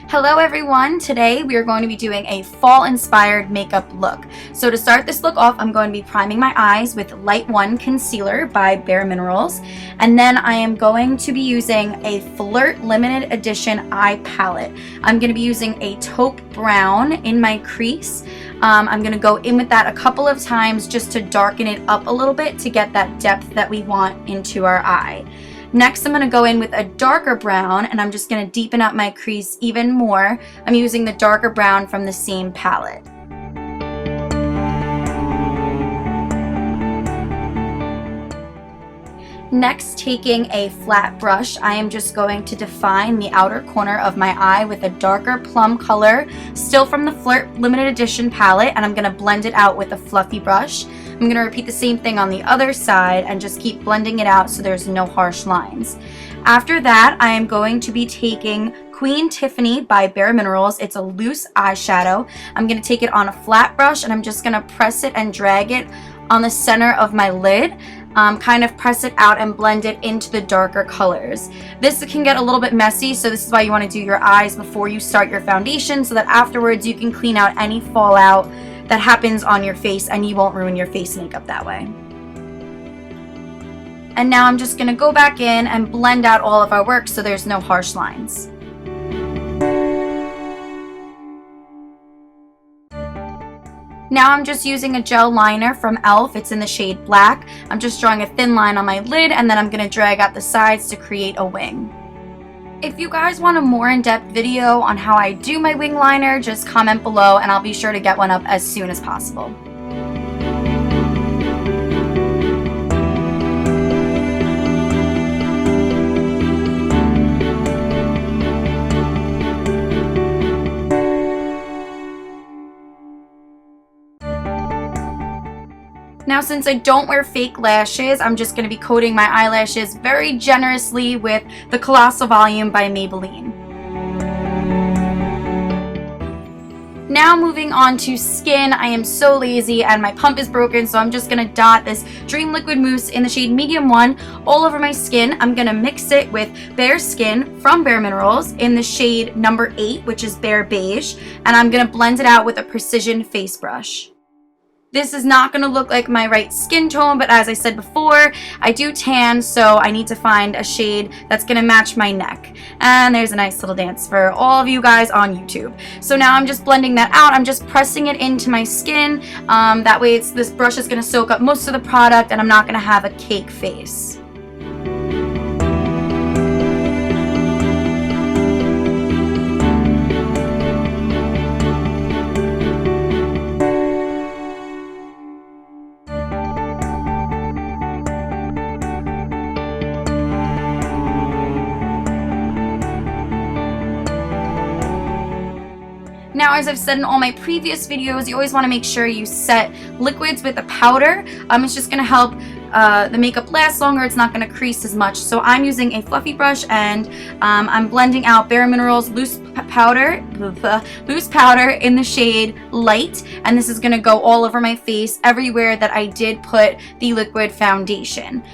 Hello everyone, today we are going to be doing a fall inspired makeup look. So to start this look off, I'm going to be priming my eyes with Light 1 Concealer by BareMinerals. And then I am going to be using a Flirt limited edition eye palette. I'm going to be using a taupe brown in my crease. I'm going to go in with that a couple of times just to darken it up a little bit to get that depth that we want into our eye. Next, I'm going to go in with a darker brown, and I'm just going to deepen up my crease even more. I'm using the darker brown from the same palette. Next, taking a flat brush, I am just going to define the outer corner of my eye with a darker plum color, still from the Flirt limited edition palette, and I'm going to blend it out with a fluffy brush. I'm going to repeat the same thing on the other side and just keep blending it out so there's no harsh lines. After that, I am going to be taking Queen Tiffany by BareMinerals. It's a loose eyeshadow. I'm going to take it on a flat brush and I'm just going to press it and drag it on the center of my lid. Kind of press it out and blend it into the darker colors. This can get a little bit messy, so this is why you want to do your eyes before you start your foundation so that afterwards you can clean out any fallout that happens on your face and you won't ruin your face makeup that way. And now I'm just going to go back in and blend out all of our work so there's no harsh lines. Now I'm just using a gel liner from e.l.f. It's in the shade Black. I'm just drawing a thin line on my lid and then I'm going to drag out the sides to create a wing. If you guys want a more in-depth video on how I do my wing liner, just comment below and I'll be sure to get one up as soon as possible. Now, since I don't wear fake lashes, I'm just going to be coating my eyelashes very generously with the Colossal Volume by Maybelline. Now moving on to skin, I am so lazy and my pump is broken, so I'm just going to dot this Dream Liquid Mousse in the shade Medium 1 all over my skin. I'm going to mix it with Bare Skin from BareMinerals in the shade number 8, which is Bare Beige, and I'm going to blend it out with a precision face brush. This is not going to look like my right skin tone, but as I said before, I do tan, so I need to find a shade that's going to match my neck. And there's a nice little dance for all of you guys on YouTube. So now I'm just blending that out. I'm just pressing it into my skin. That way this brush is going to soak up most of the product and I'm not going to have a cake face. Now, as I've said in all my previous videos, you always want to make sure you set liquids with a powder. It's just going to help the makeup last longer. It's not going to crease as much. So I'm using a fluffy brush and I'm blending out BareMinerals loose powder in the shade Light. And this is going to go all over my face, everywhere that I did put the liquid foundation.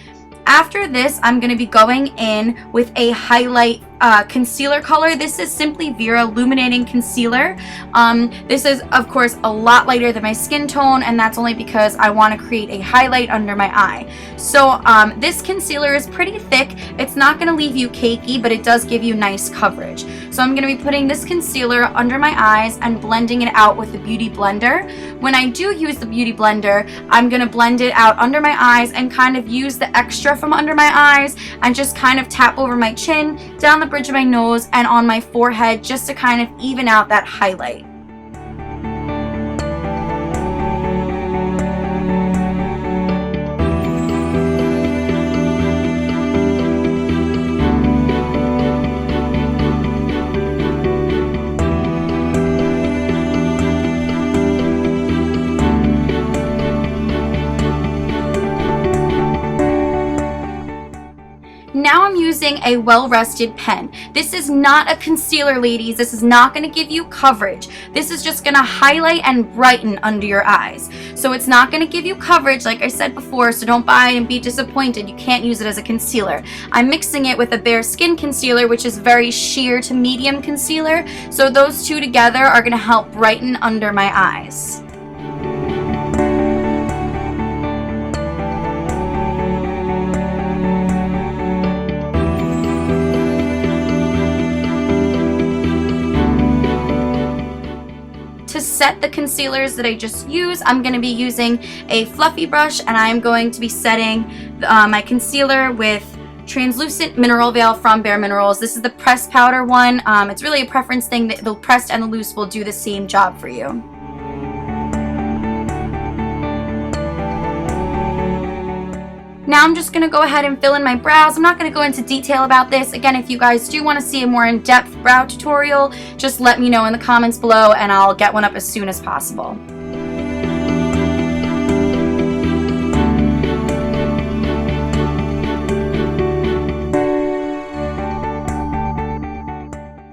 After this, I'm going to be going in with a highlight concealer color. This is simply Vera Illuminating Concealer. This is, of course, a lot lighter than my skin tone, and that's only because I want to create a highlight under my eye. So this concealer is pretty thick. It's not going to leave you cakey, but it does give you nice coverage. So I'm going to be putting this concealer under my eyes and blending it out with the Beauty Blender. When I do use the Beauty Blender, I'm going to blend it out under my eyes and kind of use the extra from under my eyes and just kind of tap over my chin, down the bridge of my nose, and on my forehead just to kind of even out that highlight. Now I'm using using a well-rested pen. This is not a concealer, ladies. This is not going to give you coverage. This is just going to highlight and brighten under your eyes. So it's not going to give you coverage, like I said before, so don't buy it and be disappointed. You can't use it as a concealer. I'm mixing it with a Bare Skin concealer, which is very sheer to medium concealer. So those two together are going to help brighten under my eyes. To set the concealers that I just used, I'm going to be using a fluffy brush, and I'm going to be setting my concealer with translucent mineral veil from BareMinerals. This is the pressed powder one. It's really a preference thing. The pressed and the loose will do the same job for you. Now I'm just going to go ahead and fill in my brows. I'm not going to go into detail about this. Again, if you guys do want to see a more in-depth brow tutorial, just let me know in the comments below and I'll get one up as soon as possible.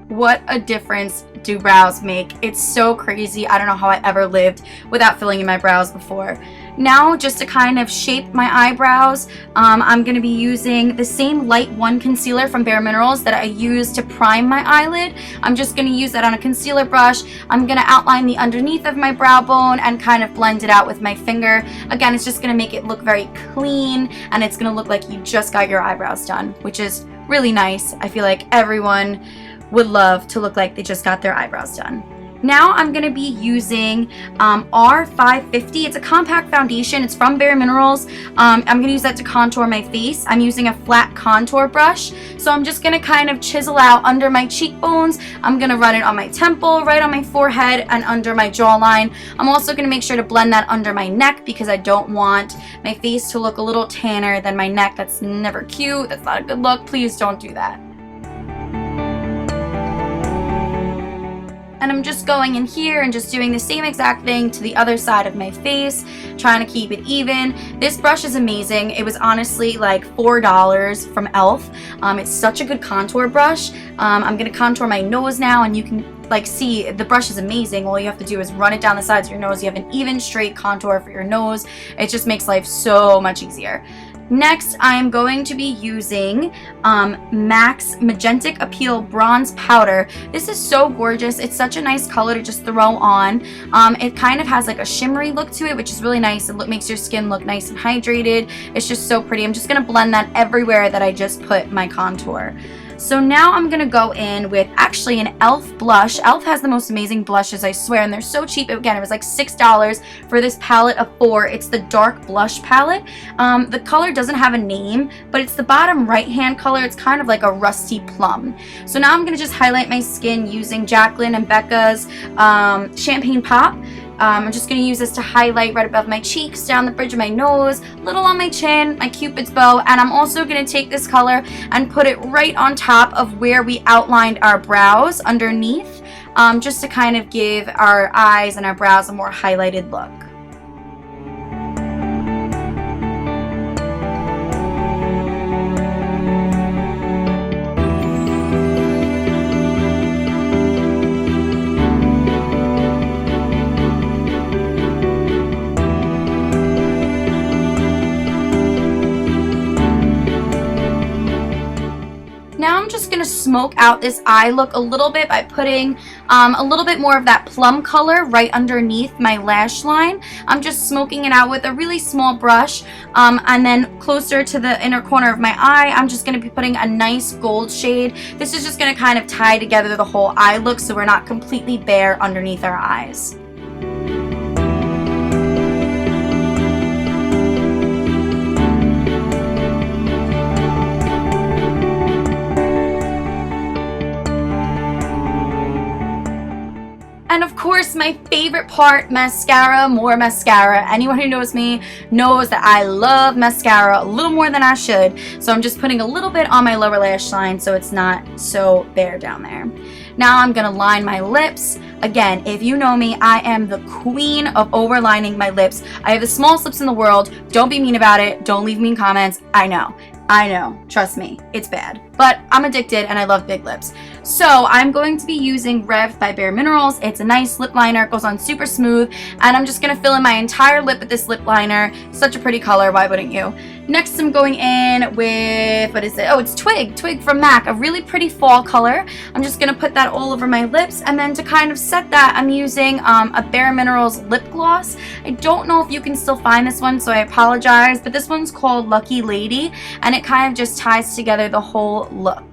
What a difference do brows make. It's so crazy. I don't know how I ever lived without filling in my brows before. Now, just to kind of shape my eyebrows, I'm going to be using the same Light 1 concealer from BareMinerals that I used to prime my eyelid. I'm just going to use that on a concealer brush. I'm going to outline the underneath of my brow bone and kind of blend it out with my finger. Again, it's just going to make it look very clean, and it's going to look like you just got your eyebrows done, which is really nice. I feel like everyone would love to look like they just got their eyebrows done. Now I'm going to be using R550. It's a compact foundation. It's from BareMinerals. I'm going to use that to contour my face. I'm using a flat contour brush. So I'm just going to kind of chisel out under my cheekbones. I'm going to run it on my temple, right on my forehead, and under my jawline. I'm also going to make sure to blend that under my neck because I don't want my face to look a little tanner than my neck. That's never cute. That's not a good look. Please don't do that. And I'm just going in here and just doing the same exact thing to the other side of my face, trying to keep it even. This brush is amazing. It was honestly like $4 from e.l.f. It's such a good contour brush. I'm going to contour my nose now, and you can like see the brush is amazing. All you have to do is run it down the sides of your nose. You have an even straight contour for your nose. It just makes life so much easier. Next, I'm going to be using MAC's Magentic Appeal Bronze Powder. This is so gorgeous. It's such a nice color to just throw on. It kind of has like a shimmery look to it, which is really nice. It makes your skin look nice and hydrated. It's just so pretty. I'm just going to blend that everywhere that I just put my contour. So now I'm going to go in with actually an e.l.f. blush. e.l.f. has the most amazing blushes, I swear, and they're so cheap. Again, it was like $6 for this palette of 4. It's the dark blush palette. The color doesn't have a name, but it's the bottom right-hand color. It's kind of like a rusty plum. So now I'm going to just highlight my skin using Jaclyn and Becca's Champaign Pop. I'm just going to use this to highlight right above my cheeks, down the bridge of my nose, a little on my chin, my cupid's bow, and I'm also going to take this color and put it right on top of where we outlined our brows underneath, just to kind of give our eyes and our brows a more highlighted look. Now I'm just going to smoke out this eye look a little bit by putting a little bit more of that plum color right underneath my lash line. I'm just smoking it out with a really small brush, and then closer to the inner corner of my eye, I'm just going to be putting a nice gold shade. This is just going to kind of tie together the whole eye look so we're not completely bare underneath our eyes. And of course, my favorite part, mascara, more mascara. Anyone who knows me knows that I love mascara a little more than I should. So I'm just putting a little bit on my lower lash line so it's not so bare down there. Now I'm gonna line my lips. Again, if you know me, I am the queen of overlining my lips. I have the smallest lips in the world. Don't be mean about it. Don't leave mean comments. I know. Trust me, it's bad. but I'm addicted and I love big lips. So I'm going to be using Reved by BareMinerals. It's a nice lip liner, it goes on super smooth, and I'm just going to fill in my entire lip with this lip liner. Such a pretty color, why wouldn't you? Next I'm going in with, what is it? Oh, it's Twig from MAC, a really pretty fall color. I'm just going to put that all over my lips, and then to kind of set that, I'm using a BareMinerals lip gloss. I don't know if you can still find this one, so I apologize, but this one's called Lucky Lady, and it kind of just ties together the whole look.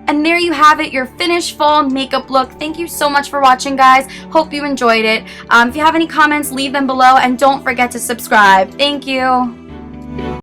And there you have it, your finished fall makeup look. Thank you so much for watching, guys. Hope you enjoyed it. If you have any comments, leave them below, and don't forget to subscribe. Thank you.